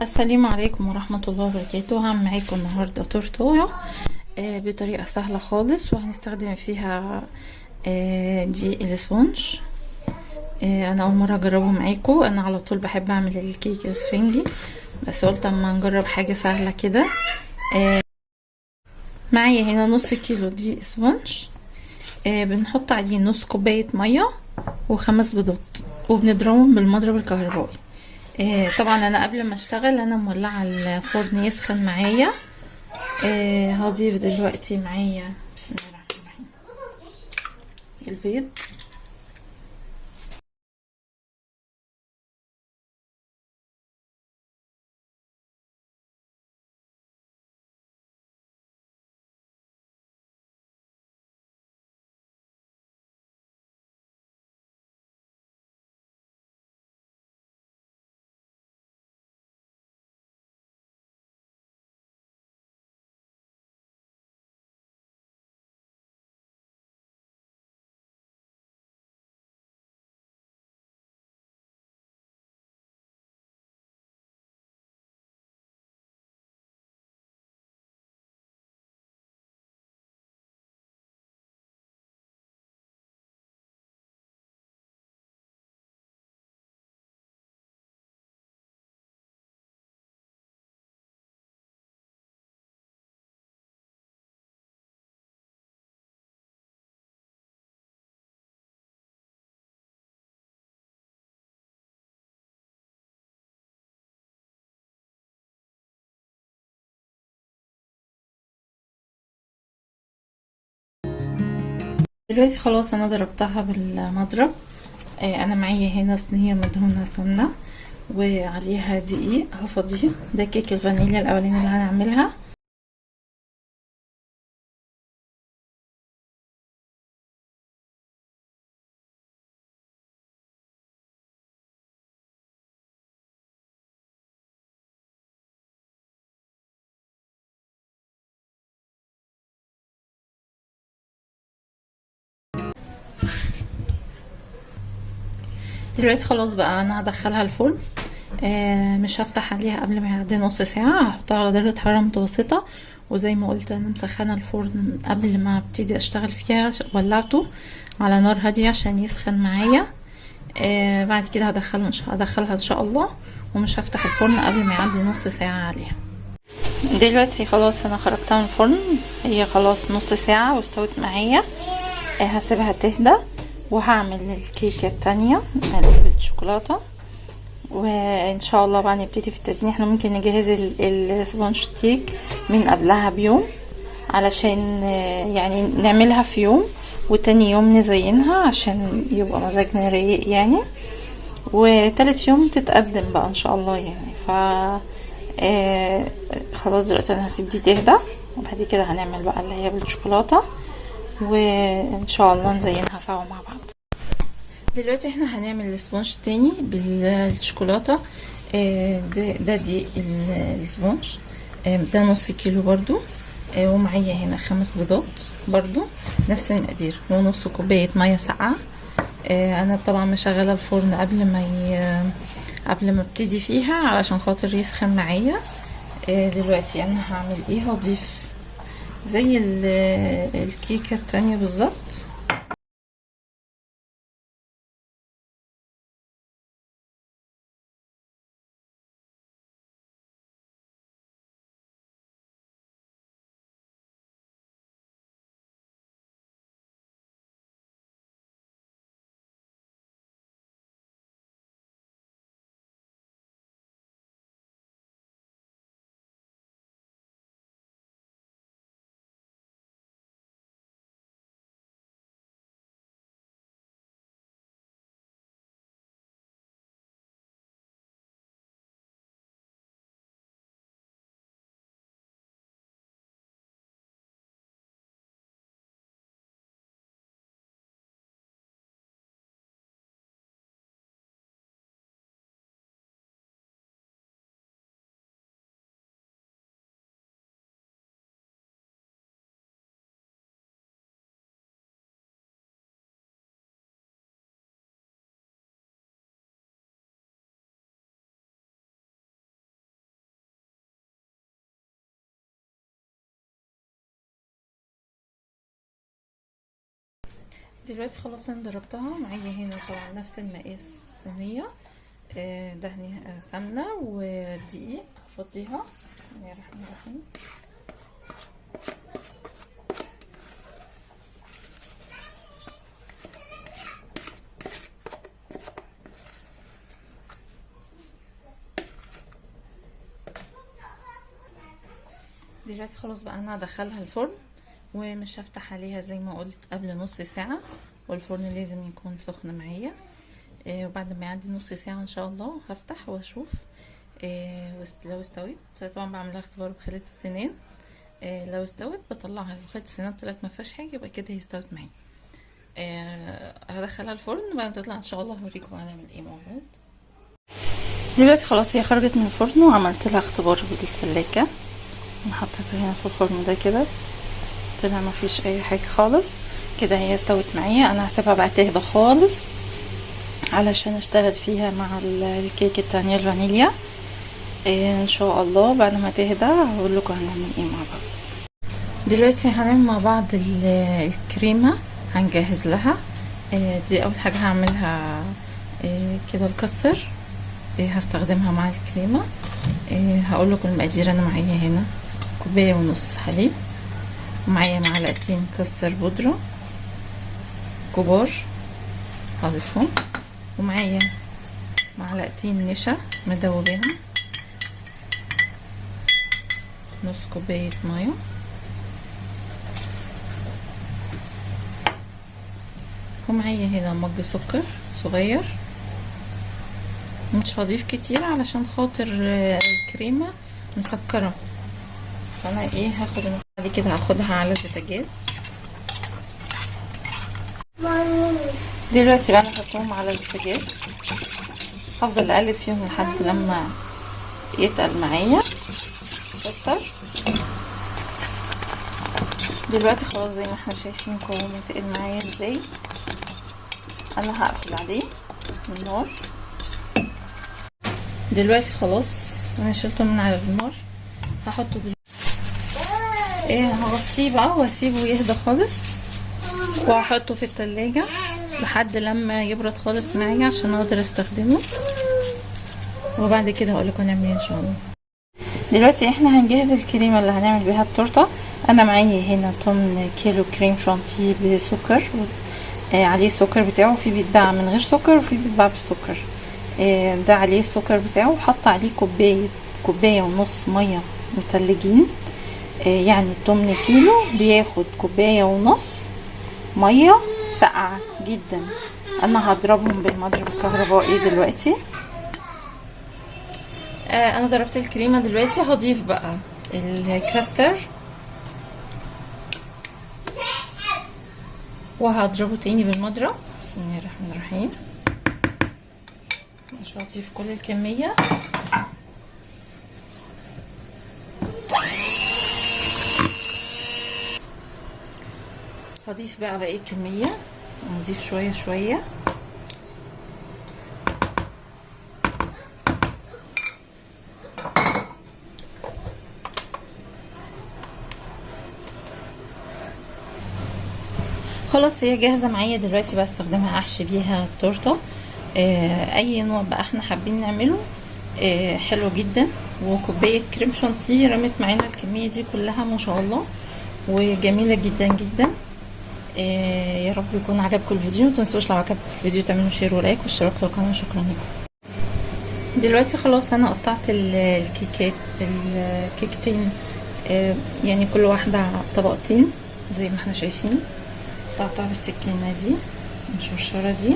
السلام عليكم ورحمة الله وبركاته. هعمل معاكم النهاردة تورتايه بطريقة سهلة خالص، وهنستخدم فيها دي الاسفنج. انا اول مرة اجربه معاكم. انا على طول بحب اعمل الكيك الاسفنجي، بس قلت اما نجرب حاجة سهلة كده. معايا هنا نص كيلو دي اسفنج. بنحط عليه نص كوباية مية وخمس بيضات، وبنضربهم بالمضرب الكهربائي. طبعا انا قبل ما اشتغل انا مولعه الفرن يسخن معايا. هضيف دلوقتي معايا بسم الله الرحمن الرحيم البيض. دلوقتي خلاص انا ضربتها بالمضرب. انا معايا هنا صينيه مدهونه سمنه وعليها دقيق هفضيه. ده كيك الفانيليا الاولاني اللي هنعملها. دلوقتي خلاص بقى انا هدخلها الفرن. مش هفتح عليها قبل ما يعدي نص ساعة. هحطها على درجة حرارة متوسطة، وزي ما قلت انا مسخنة الفرن قبل ما ابتدي اشتغل فيها. ولعته على نار هادية عشان يسخن معايا. بعد كده هدخلها ان شاء الله، ومش هفتح الفرن قبل ما يعدي نص ساعة عليها. دلوقتي خلاص انا خرجتها من الفرن، هي خلاص نص ساعة واستوت معايا. هسيبها تهدى وهعمل الكيكة التانية اللي بالشوكولاتة. وان شاء الله بقى نبتدي في التزيين. احنا ممكن نجهز السبونج كيك من قبلها بيوم، علشان يعني نعملها في يوم وتاني يوم نزينها عشان يبقى مزاجنا رايق يعني. وتالت يوم تتقدم بقى ان شاء الله يعني. ف خلاص دلوقتي انا هسيب دي تهدى، وبعد كده هنعمل بقى اللي هي بالشوكولاتة، وان شاء الله نزينها سوا مع بعض. دلوقتي احنا هنعمل الاسبونج تاني بالشوكولاتة. دي الاسبونج. ده نص كيلو برضو. ومعايا هنا 5 بيضات برضو نفس المقدار، ونص كوباية مية ساقعة. انا طبعا مشغلة الفرن قبل ما ابتدي فيها علشان خاطر يسخن معايا. دلوقتي انا هعمل ايه؟ هضيف زي الكيكة التانية بالظبط. دلوقتي خلاص انا ضربتها معايا هنا طبعا نفس المقاس الصينيه. دهني سمنه ودقيق. هفضيها بسم الله الرحمن الرحيم. دلوقتي خلاص بقى انا هدخلها الفرن، ومش هفتح عليها زي ما قلت قبل نص ساعة، والفرن لازم يكون سخن معايا. وبعد ما يعدي نص ساعة ان شاء الله هفتح واشوف لو استوت. طبعا بعملها اختبار بخلة السنان. لو استوت بطلعها، لو خلة السنان طلعت ما فيهاش حاجة يبقى كده هي استوت معايا. هدخلها الفرن وبعد ما تطلع ان شاء الله هوريكم هنعمل ايه مع بعض. دلوقتي خلاص هي خرجت من الفرن وعملت لها اختبار بالسلاكة. حطيتها هنا في الفرن ده كده، طلع ما فيش اي حاجه خالص. كده هي استوت معايا. انا هسيبها بقى تهدى خالص علشان اشتغل فيها مع الكيك التانية الفانيليا. ان شاء الله بعد ما تهدى هقول لكم هنعمل ايه مع بعض. دلوقتي هنعمل مع بعض الكريمه. هنجهز لها. دي اول حاجه هعملها كده الكاستر. هستخدمها مع الكريمه. هقول لكم المقادير. انا معايا هنا كوبايه ونص حليب، ومعايا معلقتين كاستر بودره كبار هضيفهم، ومعايا معلقتين نشا مدوبينهم، نص كوبايه ميه، ومعايا هنا مج سكر صغير. مش هضيف كتير علشان خاطر الكريمه مسكره، فانا هاخد بعد كده هاخدها على البوتاجاز. دلوقتي بقى انا هحطهم على البوتاجاز، هفضل اقلب فيهم لحد لما يتقل معايا السكر. دلوقتي خلاص زي ما احنا شايفين قوامه تقل معايا ازاي. انا هقفل عليه من النار. دلوقتي خلاص انا شلته من على النار. هحطه دلوقتي هغطيه بقى واسيبه يهدى خالص، وهحطه في التلاجة لحد لما يبرد خالص معايا عشان اقدر استخدمه، وبعد كده هقولكم هنعمل ايه ان شاء الله. دلوقتي احنا هنجهز الكريمه اللي هنعمل بيها التورته. انا معايا هنا 8 كيلو كريم شانتيه بسكر، عليه السكر بتاعه، في بيتباع من غير سكر وفي بيتباع بالسكر. ده عليه السكر بتاعه، وحط عليه كوبايه ونص ميه متلجين. يعني 8 كيلو بياخد كوبايه ونص ميه ساقعه جدا. انا هضربهم بالمضرب الكهربائي دلوقتي. انا ضربت الكريمه. دلوقتي هضيف بقى الكاستر وهضربه تاني بالمضرب. بسم الله الرحمن الرحيم. مش هضيف كل الكميه. هضيف بقى باقي الكميه، هنضيف شويه شويه. خلاص هي جاهزه معايا دلوقتي. بستخدمها احشي بيها التورته. اي نوع بقى احنا حابين نعمله حلو جدا. وكوبايه كريم شانتيه رمت معانا الكميه دي كلها ما شاء الله، وجميله جدا جدا. يا رب يكون عجبكم الفيديو. متنسوش لو عجبكم الفيديو تعملوا شير ولايك واشتراك في القناه. شكرا لكم. دلوقتي خلاص انا قطعت الكيكات الكيكتين، يعني كل واحده طبقتين زي ما احنا شايفين. قطعتها بالسكينه دي المشرشره دي.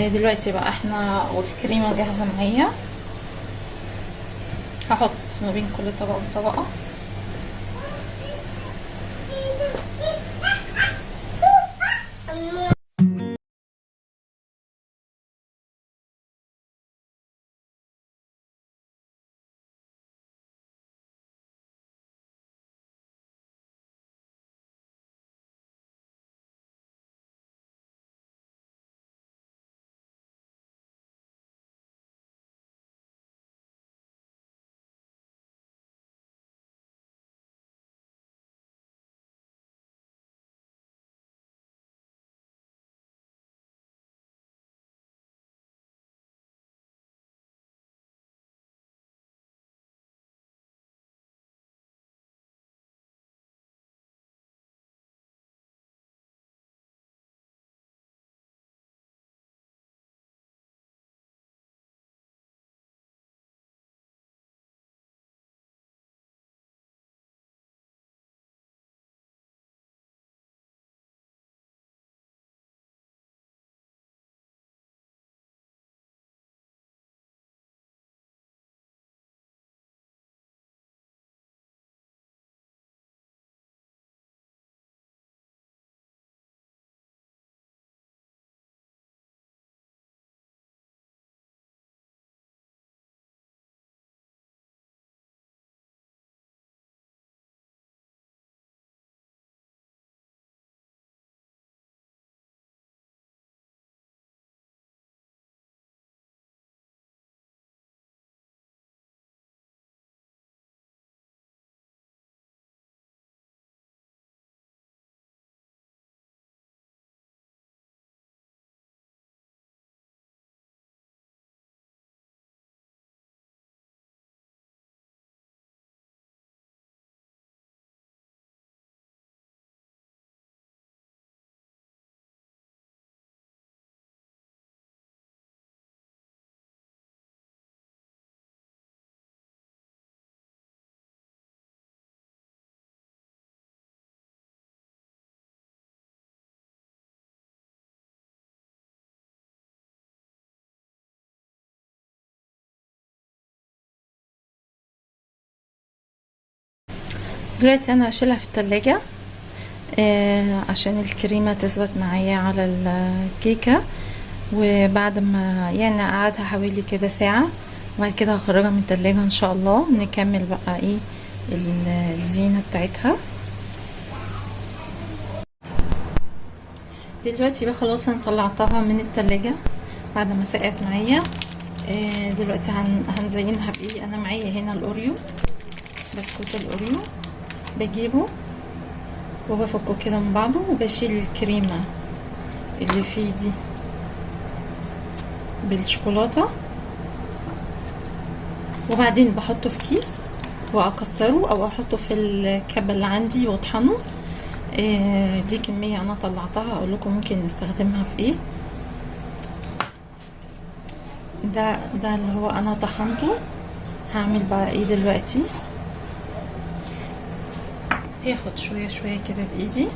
دلوقتي بقى احنا والكريمه جاهزه معايا. هحط ما بين كل طبقه وطبقه دلوقتي انا هشيلها في التلاجة عشان الكريمة تثبت معايا على الكيكة، وبعد ما يعني اقعدها حوالي كده ساعة، وبعد كده هخرجها من التلاجة ان شاء الله نكمل بقى ايه الزينة بتاعتها. دلوقتي بقى خلاص انا طلعتها من التلاجة بعد ما سقعت معايا. دلوقتي هنزينها بايه. انا معايا هنا الاوريو، بسكوت الاوريو بجيبه وبفكه كده من بعضه، وبشيل الكريمة اللي فيه دي بالشوكولاتة، وبعدين بحطه في كيس واكسره او احطه في الكبة اللي عندي واطحنه. دي كمية انا طلعتها، اقول لكم ممكن نستخدمها في ايه. ده اللي هو انا طحنته. هعمل بقى ايه دلوقتي، هاخد شوية شوية كده بايدي،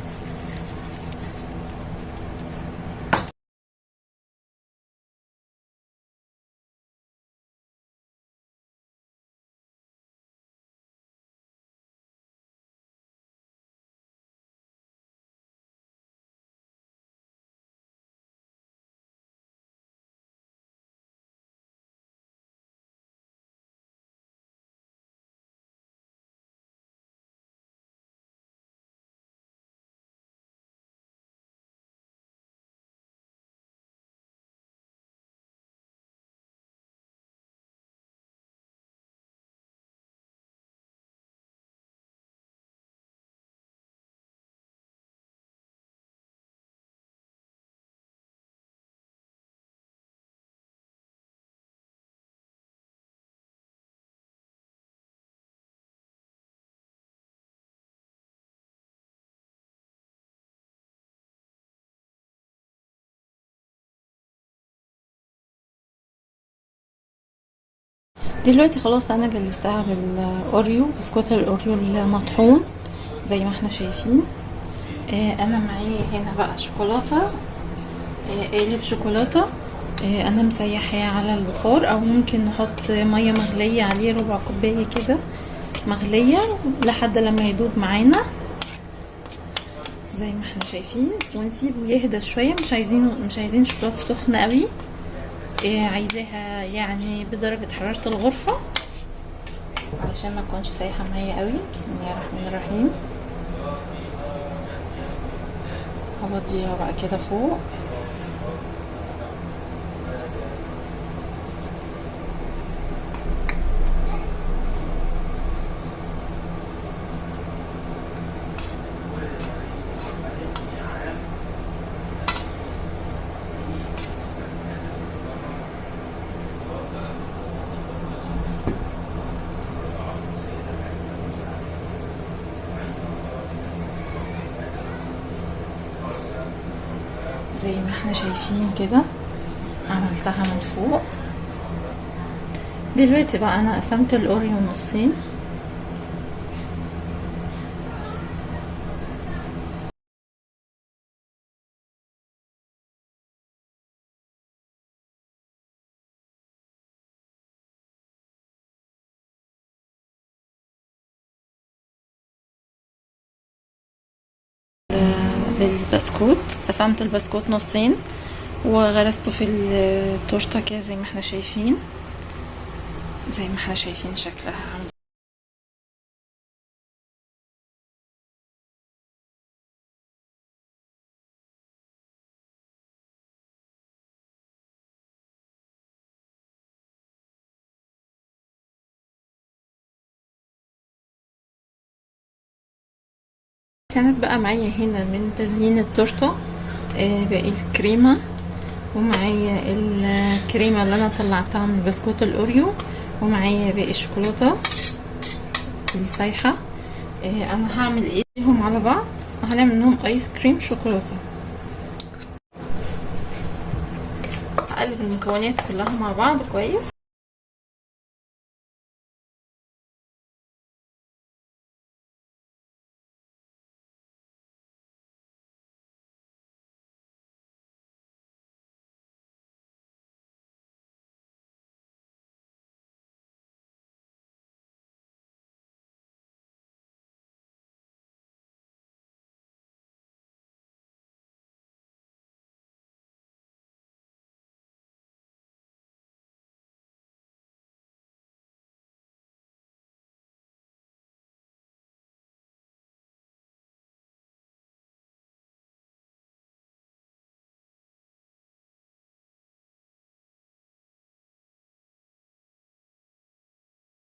دلوقتي خلاص انا جلستها بالاوريو، بسكوت الاوريو المطحون زي ما احنا شايفين. انا معايا هنا بقى شوكولاته، قالب شوكولاته. انا مسيحاه على البخار، او ممكن نحط ميه مغليه عليه ربع كوبايه كده مغليه لحد لما يدوب معانا زي ما احنا شايفين، ونسيبه يهدى شويه. مش عايزين شوكولاته سخنه قوي، عايزاها يعني بدرجة حرارة الغرفة علشان ما تكونش سايحة معايا قوي. بسم الله الرحمن الرحيم. هفضيها بقى كده فوق. زي ما احنا شايفين كده عملتها من فوق. دلوقتي بقى انا قسمت الاوريو نصين، بالبسكوت. قسمت البسكوت نصين وغرسته في التورته كده زي ما احنا شايفين. شكلها عامل كانت بقى معايا هنا من تزيين التورته باقي الكريمه، ومعايا الكريمه اللي انا طلعتها من بسكوت الاوريو، ومعايا باقي الشوكولاته السايحه. انا هعمل ايديهم على بعض، هنعمل منهم ايس كريم شوكولاته. هقلب المكونات كلها مع بعض كويس.